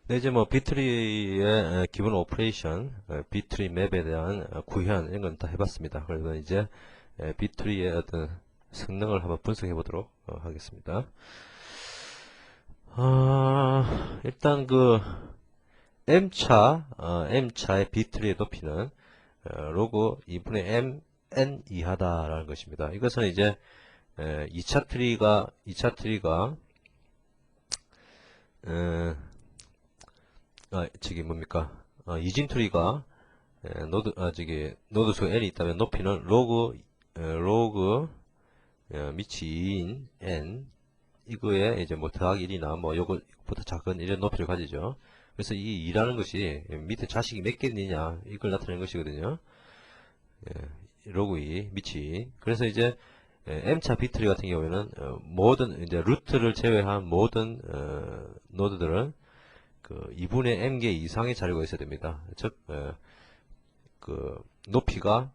네, 이제 뭐 비트리의 기본 오퍼레이션, 비트리 맵에 대한 구현 이런 건 다 해봤습니다. 그래서 이제 비트리의 어떤 성능을 한번 분석해 보도록 하겠습니다. 일단 그 M차의 비트리의 높이는 로그 2분의 M N 이하다라는 것입니다. 이것은 이제 2차 트리가 저기 뭡니까? 이진 트리가 노드 수 n이 있다면 높이는 로그 미치 2인 n 이거에 이제 뭐 더하기 1이나 뭐 요거보다 작은 이런 높이를 가지죠. 그래서 이 2라는 것이 밑에 자식이 몇 개 있느냐 이걸 나타내는 것이거든요. 로그 2 미치 2. 그래서 이제 M차 비트리 같은 경우에는 모든 이제 루트를 제외한 모든 노드들은 그 2분의 m개 이상의 자료가 있어야 됩니다. 즉, 그 높이가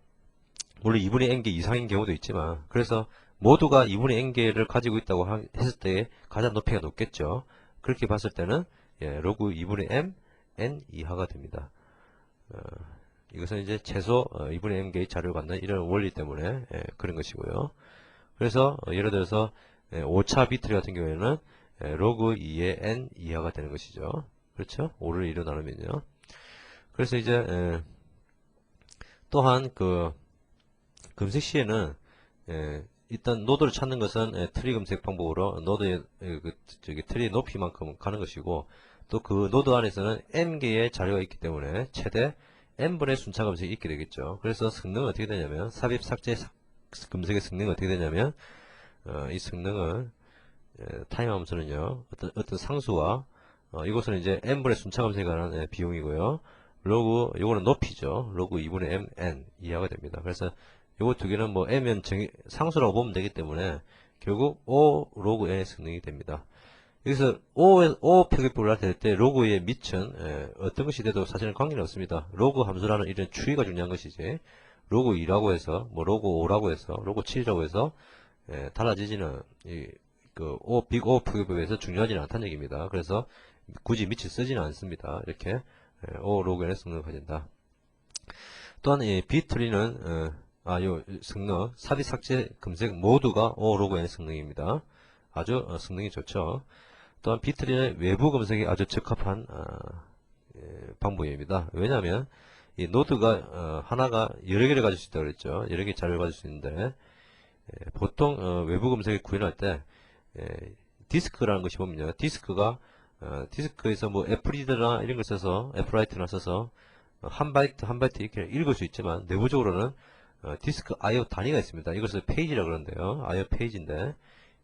물론 2분의 n개 이상인 경우도 있지만, 그래서 모두가 2분의 n개를 가지고 있다고 했을 때 가장 높이가 높겠죠. 그렇게 봤을 때는 로그 2분의 m n 이하가 됩니다. 이것은 이제 최소 2분의 m개의 자료를 갖는 이런 원리 때문에 그런 것이고요. 그래서 예를 들어서 5차 비트리 같은 경우에는 로그 2의 n 이하가 되는 것이죠. 그렇죠? 5를 2로 나누면요. 그래서 이제 또한 그 검색 시에는 일단 노드를 찾는 것은 트리 검색 방법으로 노드의 트리의 높이만큼 가는 것이고 또 그 노드 안에서는 n개의 자료가 있기 때문에 최대 n분의 순차 검색이 있게 되겠죠. 그래서 성능은 어떻게 되냐면 삽입 삭제 검색의 성능은 어떻게 되냐면 이 성능은 타임 함수는요 어떤 상수와 이것은 이제 n분의 순차 검색에 관한 비용이고요. 로그 요거는 높이죠. 로그 2분의 m n 이하가 됩니다. 그래서 요거 두 개는 뭐 m은 상수라고 보면 되기 때문에 결국 o 로그 n의 성능이 됩니다. 여기서 o 표기법을 할 때 로그의 밑은 어떤 것이 돼도 사실은 관계는 없습니다. 로그 함수라는 이런 추이가 중요한 것이지 로그 2라고 해서 뭐 로그 5라고 해서 로그 7이라고 해서 달라지지는 빅 O 표기법에서 중요하지는 않다는 얘기입니다. 그래서 굳이 밑을 쓰지는 않습니다. 이렇게 O 로그 n의 성능을 가진다. 또한 이 비트리는 요 성능 삽입 삭제 검색 모두가 O 로그 n의 성능입니다. 아주 성능이 좋죠. 또한 비트리는 외부 검색에 아주 적합한 방법입니다. 왜냐하면 이 노드가 하나가 여러 개를 가질 수 있다고 그랬죠. 여러 개 자료를 가질 수 있는데 보통 외부 검색을 구현할 때 디스크라는 것이 보면요. 디스크에서 뭐 애플리드나 이런 걸 써서 애플라이트나 써서 한 바이트 한 바이트 이렇게 읽을 수 있지만 내부적으로는 디스크 IO 단위가 있습니다. 이것을 페이지라고 그러는데요. IO 페이지인데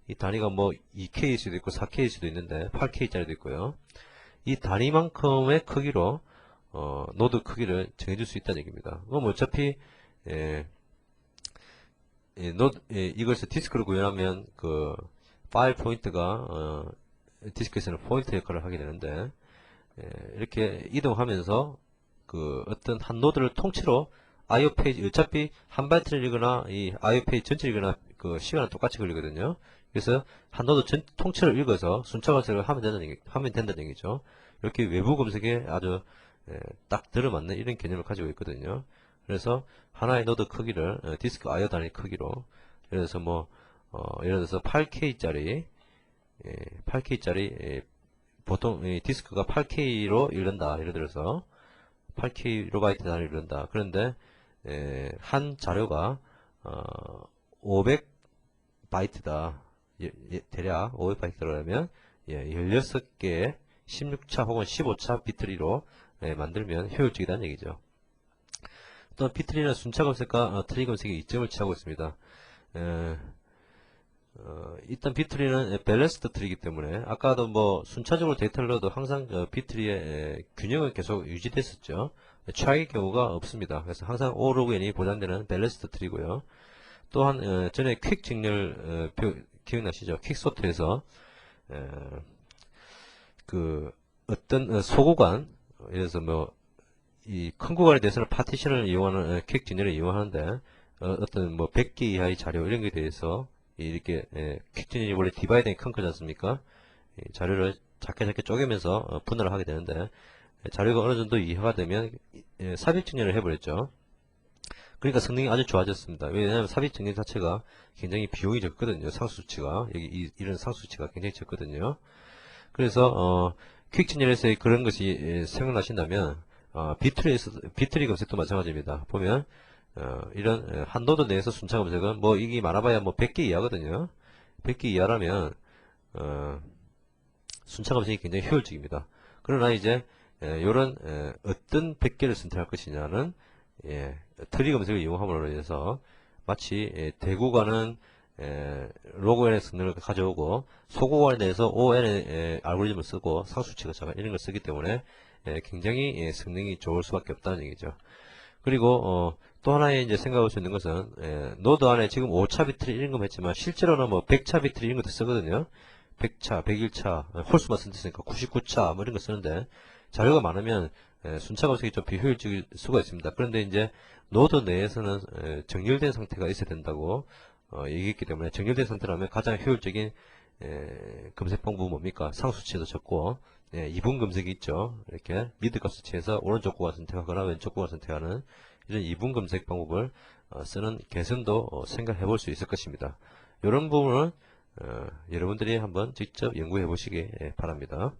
이 단위가 뭐 2K일 수도 있고 4K일 수도 있는데 8K짜리도 있고요. 이 단위만큼의 크기로 노드 크기를 정해줄 수 있다는 얘기입니다. 그럼 어차피 이것을 디스크로 구현하면 그 파일 포인트가 디스크에서는 포인트 역할을 하게 되는데 이렇게 이동하면서 그 어떤 한 노드를 통째로 IO 페이지 어차피 한 바이트를 읽거나 이 IO 페이지 전체를 읽거나 그 시간은 똑같이 걸리거든요. 그래서 한 노드 통째로 읽어서 순차 검색을 하면 된다는 얘기죠. 이렇게 외부 검색에 아주 딱 들어맞는 이런 개념을 가지고 있거든요. 그래서 하나의 노드 크기를 디스크 IO 단위 크기로 예를 들어서 뭐 예를 들어서 8K짜리 보통 디스크가 8K로 읽는다. 예를 들어서 8K로바이트 단위로 읽는다. 그런데 한 자료가 500바이트다. 대략 500바이트라면 16개의 16차 혹은 15차 비트리로 만들면 효율적이라는 얘기죠. 또 비트리는 순차 검색과 트리 검색에 이점을 취하고 있습니다. 일단 비트리는 밸런스드 트리이기 때문에 아까도 뭐 순차적으로 데이터를 넣어도 항상 비트리의 균형은 계속 유지됐었죠. 최악의 경우가 없습니다. 그래서 항상 O 로그 n이 보장되는 밸런스드 트리고요. 또한 전에 퀵 정렬 기억나시죠? 퀵 소트에서 그 어떤 소구간 예를 들어서 뭐 이 큰 구간에 대해서는 파티션을 이용하는 퀵 정렬을 이용하는데 어떤 뭐 100개 이하의 자료 이런 것에 대해서 이렇게 퀵 정렬이 원래 디바이딩이 큰 거지 않습니까? 자료를 작게 쪼개면서 분할을 하게 되는데, 자료가 어느 정도 이해가 되면 삽입 정렬을 해버렸죠. 그러니까 성능이 아주 좋아졌습니다. 왜냐하면 삽입 정렬 자체가 굉장히 비용이 적거든요. 상수치가 이런 상수치가 굉장히 적거든요. 그래서 퀵 정렬에서의 그런 것이 생각나신다면 비트리 검색도 마찬가지입니다. 보면 이런 한 노드 내에서 순차 검색은 뭐 이게 많아봐야 뭐 100개 이하거든요. 100개 이하라면 순차 검색이 굉장히 효율적입니다. 그러나 이제 이런 어떤 100개를 선택할 것이냐는 트리 검색을 이용함으로 인해서 마치 대구간은 로그N의 성능을 가져오고 소구간에 대해서 ON의 알고리즘을 쓰고 상수치가 작은 이런 걸 쓰기 때문에 굉장히 성능이 좋을 수밖에 없다는 얘기죠. 그리고 또 하나의 이제 생각할 수 있는 것은 노드 안에 지금 5차 비트를 이런 거 했지만 실제로는 뭐 100차 비트를 이런 것도 쓰거든요. 100차, 101차, 홀수만 쓴댔으니까 99차 뭐 이런 거 쓰는데 자료가 많으면 순차 검색이 좀 비효율적일 수가 있습니다. 그런데 이제 노드 내에서는 정렬된 상태가 있어야 된다고 얘기했기 때문에 정렬된 상태라면 가장 효율적인 검색 방법은 뭡니까? 상수치도 적고 2분 검색이 있죠. 이렇게 미드 값 수치에서 오른쪽 구간 선택하거나 왼쪽 구간 선택하는 이런 2분 검색 방법을 쓰는 개선도 생각해 볼 수 있을 것입니다. 이런 부분은 여러분들이 한번 직접 연구해 보시기 바랍니다.